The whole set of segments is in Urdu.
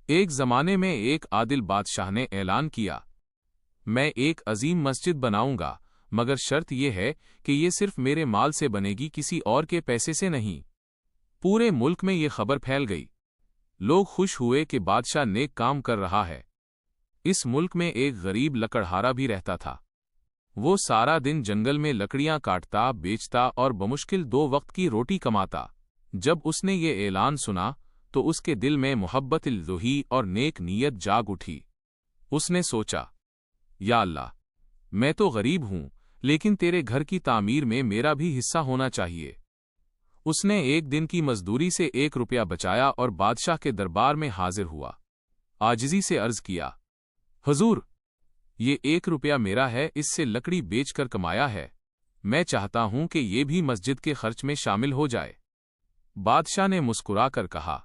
ایک زمانے میں ایک عادل بادشاہ نے اعلان کیا، میں ایک عظیم مسجد بناؤں گا، مگر شرط یہ ہے کہ یہ صرف میرے مال سے بنے گی، کسی اور کے پیسے سے نہیں۔ پورے ملک میں یہ خبر پھیل گئی۔ لوگ خوش ہوئے کہ بادشاہ نیک کام کر رہا ہے۔ اس ملک میں ایک غریب لکڑہارا بھی رہتا تھا۔ وہ سارا دن جنگل میں لکڑیاں کاٹتا، بیچتا اور بمشکل 2 وقت کی روٹی کماتا۔ جب اس نے یہ اعلان سنا تو اس کے دل میں محبت الہی اور نیک نیت جاگ اٹھی۔ اس نے سوچا، یا اللہ، میں تو غریب ہوں، لیکن تیرے گھر کی تعمیر میں میرا بھی حصہ ہونا چاہیے۔ اس نے ایک دن کی مزدوری سے 1 روپیہ بچایا اور بادشاہ کے دربار میں حاضر ہوا۔ عاجزی سے عرض کیا، حضور، یہ 1 روپیہ میرا ہے، اس سے لکڑی بیچ کر کمایا ہے۔ میں چاہتا ہوں کہ یہ بھی مسجد کے خرچ میں شامل ہو جائے۔ بادشاہ نے مسکرا کر کہا،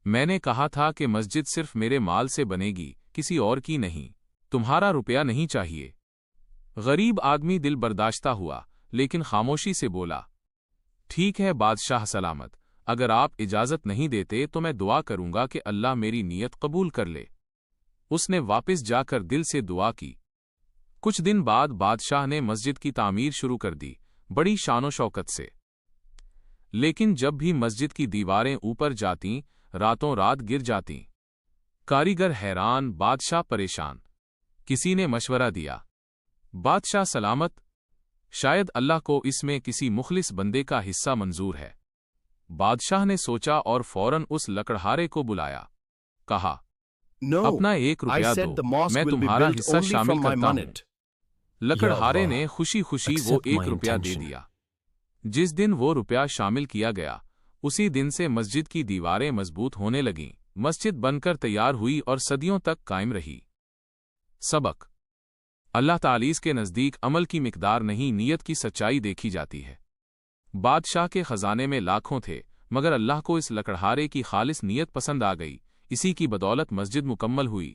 میں نے کہا تھا کہ مسجد صرف میرے مال سے بنے گی، کسی اور کی نہیں۔ تمہارا روپیہ نہیں چاہیے۔ غریب آدمی دل برداشتہ ہوا، لیکن خاموشی سے بولا، ٹھیک ہے بادشاہ سلامت، اگر آپ اجازت نہیں دیتے تو میں دعا کروں گا کہ اللہ میری نیت قبول کر لے۔ اس نے واپس جا کر دل سے دعا کی۔ کچھ دن بعد بادشاہ نے مسجد کی تعمیر شروع کر دی، بڑی شان و شوکت سے۔ لیکن جب بھی مسجد کی دیواریں اوپر جاتیں، راتوں رات گر جاتیں۔ کاریگر حیران، بادشاہ پریشان۔ کسی نے مشورہ دیا، بادشاہ سلامت، شاید اللہ کو اس میں کسی مخلص بندے کا حصہ منظور ہے۔ بادشاہ نے سوچا اور فوراً اس لکڑہارے کو بلایا۔ کہا، اپنا 1 روپیہ دو، میں تمہارا حصہ شامل کرتا ہوں۔ لکڑہارے نے خوشی خوشی وہ 1 روپیہ دے دیا۔ جس دن وہ روپیہ شامل کیا گیا، اسی دن سے مسجد کی دیواریں مضبوط ہونے لگیں، مسجد بن کر تیار ہوئی اور صدیوں تک قائم رہی۔ سبق: اللہ تعالی کے نزدیک عمل کی مقدار نہیں، نیت کی سچائی دیکھی جاتی ہے۔ بادشاہ کے خزانے میں لاکھوں تھے، مگر اللہ کو اس لکڑہارے کی خالص نیت پسند آ گئی، اسی کی بدولت مسجد مکمل ہوئی۔